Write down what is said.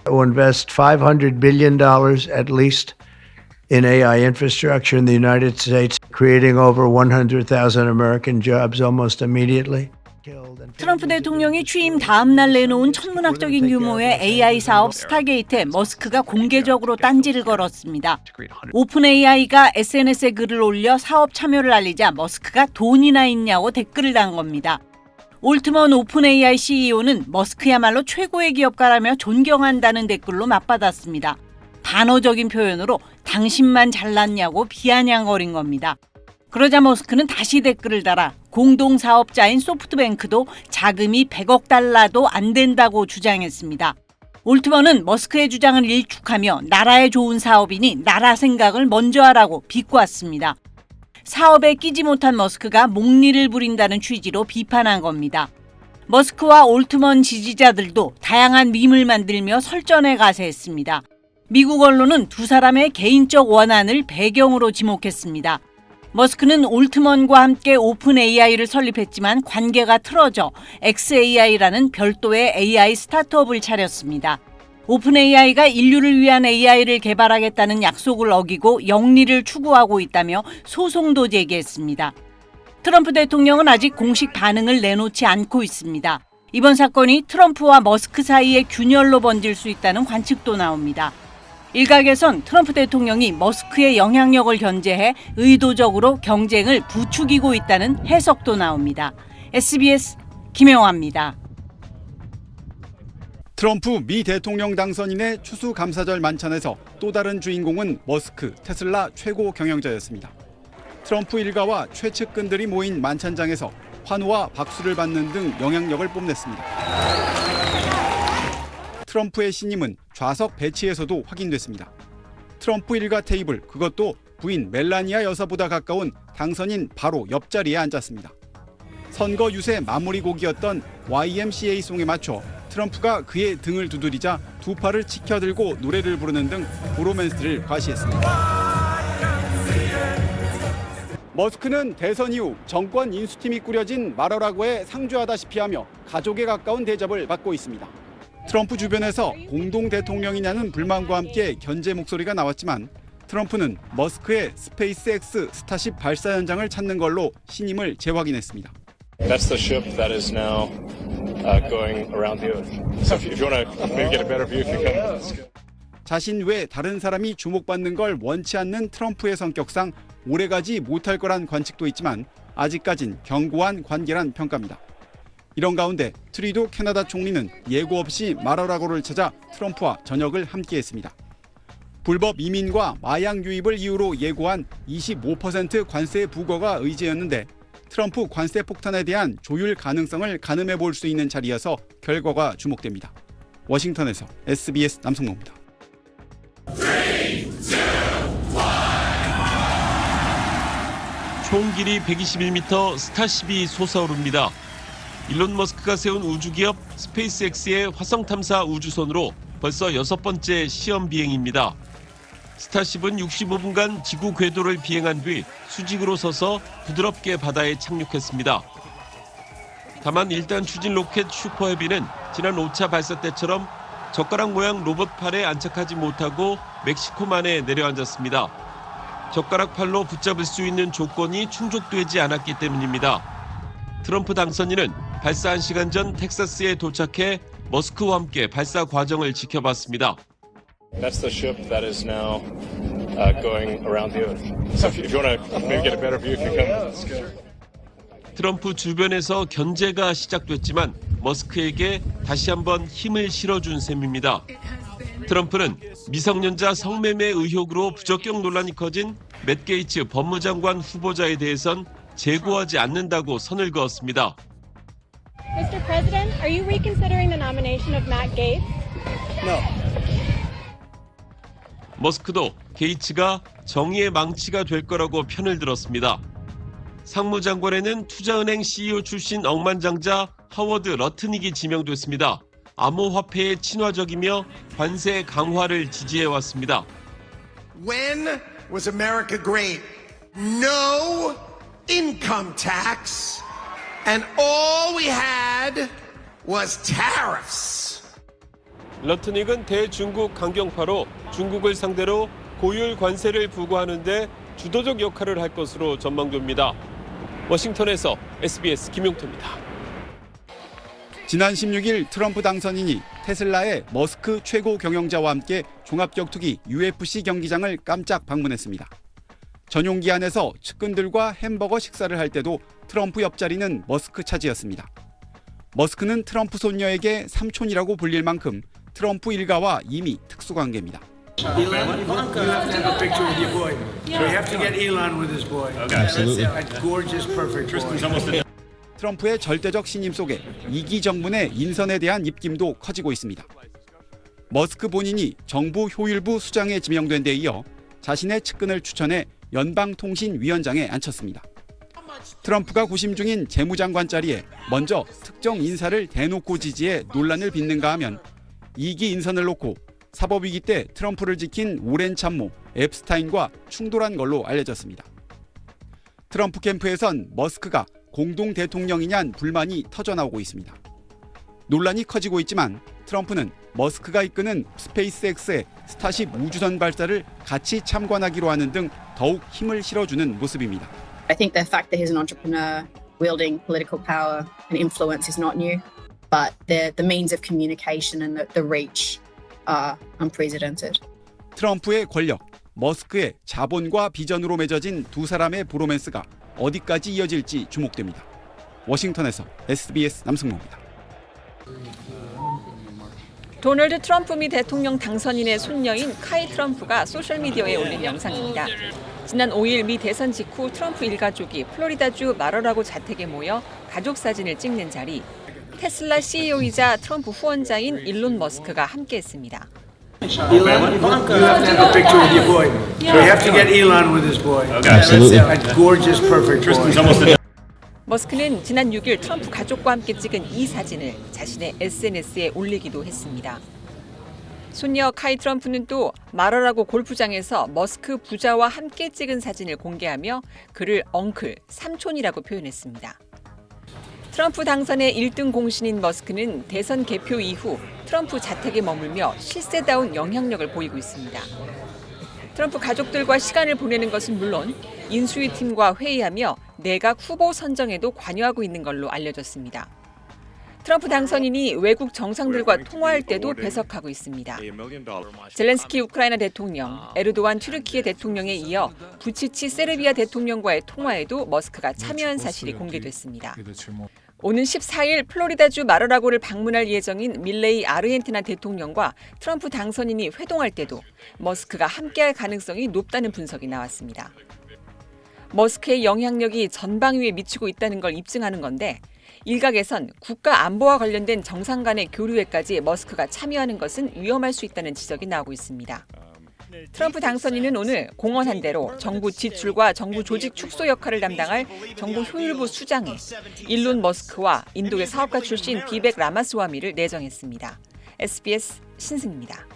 will invest $500 billion at least in AI infrastructure in the United States, creating over 100,000 American jobs almost immediately. 트럼프 대통령이 취임 다음 날 내놓은 천문학적인 규모의 AI 사업 스타게이트에 머스크가 공개적으로 딴지를 걸었습니다. 오픈 AI가 SNS에 글을 올려 사업 참여를 알리자 머스크가 돈이나 있냐고 댓글을 단 겁니다. 올트먼 오픈 AI CEO는 머스크야말로 최고의 기업가라며 존경한다는 댓글로 맞받았습니다. 반어적인 표현으로 당신만 잘났냐고 비아냥거린 겁니다. 그러자 머스크는 다시 댓글을 달아 공동사업자인 소프트뱅크도 자금이 100억 달러도 안 된다고 주장했습니다. 올트먼은 머스크의 주장을 일축하며 나라에 좋은 사업이니 나라 생각을 먼저 하라고 비꼬았습니다. 사업에 끼지 못한 머스크가 목리를 부린다는 취지로 비판한 겁니다. 머스크와 올트먼 지지자들도 다양한 밈을 만들며 설전에 가세했습니다. 미국 언론은 두 사람의 개인적 원한을 배경으로 지목했습니다. 머스크는 올트먼과 함께 오픈 AI를 설립했지만 관계가 틀어져 xAI라는 별도의 AI 스타트업을 차렸습니다. 오픈 AI가 인류를 위한 AI를 개발하겠다는 약속을 어기고 영리를 추구하고 있다며 소송도 제기했습니다. 트럼프 대통령은 아직 공식 반응을 내놓지 않고 있습니다. 이번 사건이 트럼프와 머스크 사이의 균열로 번질 수 있다는 관측도 나옵니다. 일각에선 트럼프 대통령이 머스크의 영향력을 견제해 의도적으로 경쟁을 부추기고 있다는 해석도 나옵니다. SBS 김영화입니다. 트럼프 미 대통령 당선인의 추수감사절 만찬에서 또 다른 주인공은 머스크, 테슬라 최고 경영자였습니다. 트럼프 일가와 최측근들이 모인 만찬장에서 환호와 박수를 받는 등 영향력을 뽐냈습니다. 트럼프의 신임은 좌석 배치에서도 확인됐습니다. 트럼프 일가 테이블, 그것도 부인 멜라니아 여사보다 가까운 당선인 바로 옆자리에 앉았습니다. 선거 유세 마무리 곡이었던 YMCA송에 맞춰 트럼프가 그의 등을 두드리자 두 팔을 치켜들고 노래를 부르는 등 브로맨스를 과시했습니다. 머스크는 대선 이후 정권 인수팀이 꾸려진 마러라고에 상주하다시피 하며 가족에 가까운 대접을 받고 있습니다. 트럼프 주변에서 공동 대통령이냐는 불만과 함께 견제 목소리가 나왔지만 트럼프는 머스크의 스페이스X 스타쉽 발사 현장을 찾는 걸로 신임을 재확인했습니다. That's the ship that is now going around the Earth. So if you want to maybe get a better view, if you can. 자신 외 다른 사람이 주목받는 걸 원치 않는 트럼프의 성격상 오래가지 못할 거란 관측도 있지만 아직까진 견고한 관계란 평가입니다. 이런 가운데 트리도 캐나다 총리는 예고 없이 마러라고를 찾아 트럼프와 저녁을 함께했습니다. 불법 이민과 마약 유입을 이유로 예고한 25% 관세 부과가 의제였는데 트럼프 관세 폭탄에 대한 조율 가능성을 가늠해 볼 수 있는 자리여서 결과가 주목됩니다. 워싱턴에서 SBS 남성모입니다. 총 길이 121m 스타쉽이 솟아오릅니다. 일론 머스크가 세운 우주기업 스페이스X의 화성 탐사 우주선으로 벌써 6번째 시험 비행입니다. 스타쉽은 65분간 지구 궤도를 비행한 뒤 수직으로 서서 부드럽게 바다에 착륙했습니다. 다만 1단 추진 로켓 슈퍼헤비는 지난 5차 발사 때처럼 젓가락 모양 로봇 팔에 안착하지 못하고 멕시코만에 내려앉았습니다. 젓가락 팔로 붙잡을 수 있는 조건이 충족되지 않았기 때문입니다. 트럼프 당선인은 발사 1시간 전 텍사스에 도착해 머스크와 함께 발사 과정을 지켜봤습니다. That's the ship that is now going around the Earth. So if you want to maybe get a better view, if you can. 트럼프 주변에서 견제가 시작됐지만 머스크에게 다시 한번 힘을 실어준 셈입니다. 트럼프는 미성년자 성매매 의혹으로 부적격 논란이 커진 맷 게이츠 법무장관 후보자에 대해선 재고하지 않는다고 선을 그었습니다. Mr. President, are you reconsidering the nomination of Matt Gaetz? No. 머스크도 게이츠가 정의의 망치가 될 거라고 편을 들었습니다. 상무장관에는 투자은행 CEO 출신 억만장자 하워드 러트닉이 지명됐습니다. 암호화폐에 친화적이며 관세 강화를 지지해왔습니다. When was America great? No income tax, and all we had was tariffs. 러트닉은 대중국 강경파로 중국을 상대로 고율 관세를 부과하는 데 주도적 역할을 할 것으로 전망됩니다. 워싱턴에서 SBS 김용태입니다. 지난 16일 트럼프 당선인이 테슬라의 머스크 최고 경영자와 함께 종합격투기 UFC 경기장을 깜짝 방문했습니다. 전용 기안에서 측근들과 햄버거 식사를 할 때도 트럼프 옆자리는 머스크 차지였습니다. 머스크는 트럼프 손녀에게 삼촌이라고 불릴 만큼 트럼프 일가와 이미 특수관계입니다. Elon, you have to have a picture with your boy. So we have to get Elon with his boy. Absolutely. That gorgeous, perfect boy. 트럼프의 절대적 신임 속에 2기 정부의 인선에 대한 입김도 커지고 있습니다. 머스크 본인이 정부 효율부 수장에 지명된 데 이어 자신의 측근을 추천해 연방통신위원장에 앉혔습니다. 트럼프가 구심 중인 재무장관 자리에 먼저 특정 인사를 대놓고 지지해 논란을 빚는가 하면 2기 인선을 놓고 사법위기 때 트럼프를 지킨 오랜 참모 앱스타인과 충돌한 걸로 알려졌습니다. 트럼프 캠프에선 머스크가 공동 대통령이냐는 불만이 터져나오고 있습니다. 논란이 커지고 있지만 트럼프는 머스크가 이끄는 스페이스X의 스타쉽 우주선 발사를 같이 참관하기로 하는 등 더욱 힘을 실어주는 모습입니다. I think the fact that he's an entrepreneur wielding political power and influence is not new, but the means of communication and the reach are unprecedented. 트럼프의 권력, 머스크의 자본과 비전으로 맺어진 두 사람의 브로맨스가 어디까지 이어질지 주목됩니다. 워싱턴에서 SBS 남승모입니다. 도널드 트럼프 미 대통령 당선인의 손녀인 카이 트럼프가 소셜미디어에 올린 영상입니다. 지난 5일 미 대선 직후 트럼프 일가족이 플로리다주 마러라고 자택에 모여 가족 사진을 찍는 자리, 테슬라 CEO이자 트럼프 후원자인 일론 머스크가 함께했습니다. Elon, you have to have a picture with your boy. So we have to get Elon with his boy. Absolutely. That gorgeous, perfect boy. 머스크는 지난 6일 트럼프 가족과 함께 찍은 이 사진을 자신의 SNS에 올리기도 했습니다. 손녀 카이 트럼프는 또 마러라고 골프장에서 머스크 부자와 함께 찍은 사진을 공개하며 그를 엉클, 삼촌이라고 표현했습니다. 트럼프 당선의 1등 공신인 머스크는 대선 개표 이후 트럼프 자택에 머물며 실세다운 영향력을 보이고 있습니다. 트럼프 가족들과 시간을 보내는 것은 물론 인수위 팀과 회의하며 내각 후보 선정에도 관여하고 있는 걸로 알려졌습니다. 트럼프 당선인이 외국 정상들과 통화할 때도 배석하고 있습니다. 젤렌스키 우크라이나 대통령, 에르도안 튀르키예 대통령에 이어 부치치 세르비아 대통령과의 통화에도 머스크가 참여한 사실이 공개됐습니다. 오는 14일 플로리다주 마러라고를 방문할 예정인 밀레이 아르헨티나 대통령과 트럼프 당선인이 회동할 때도 머스크가 함께할 가능성이 높다는 분석이 나왔습니다. 머스크의 영향력이 전방위에 미치고 있다는 걸 입증하는 건데 일각에선 국가 안보와 관련된 정상 간의 교류에까지 머스크가 참여하는 것은 위험할 수 있다는 지적이 나오고 있습니다. 트럼프 당선인은 오늘 공언한 대로 정부 지출과 정부 조직 축소 역할을 담당할 정부 효율부 수장에 일론 머스크와 인도의 사업가 출신 비백 라마스와미를 내정했습니다. SBS 신승입니다.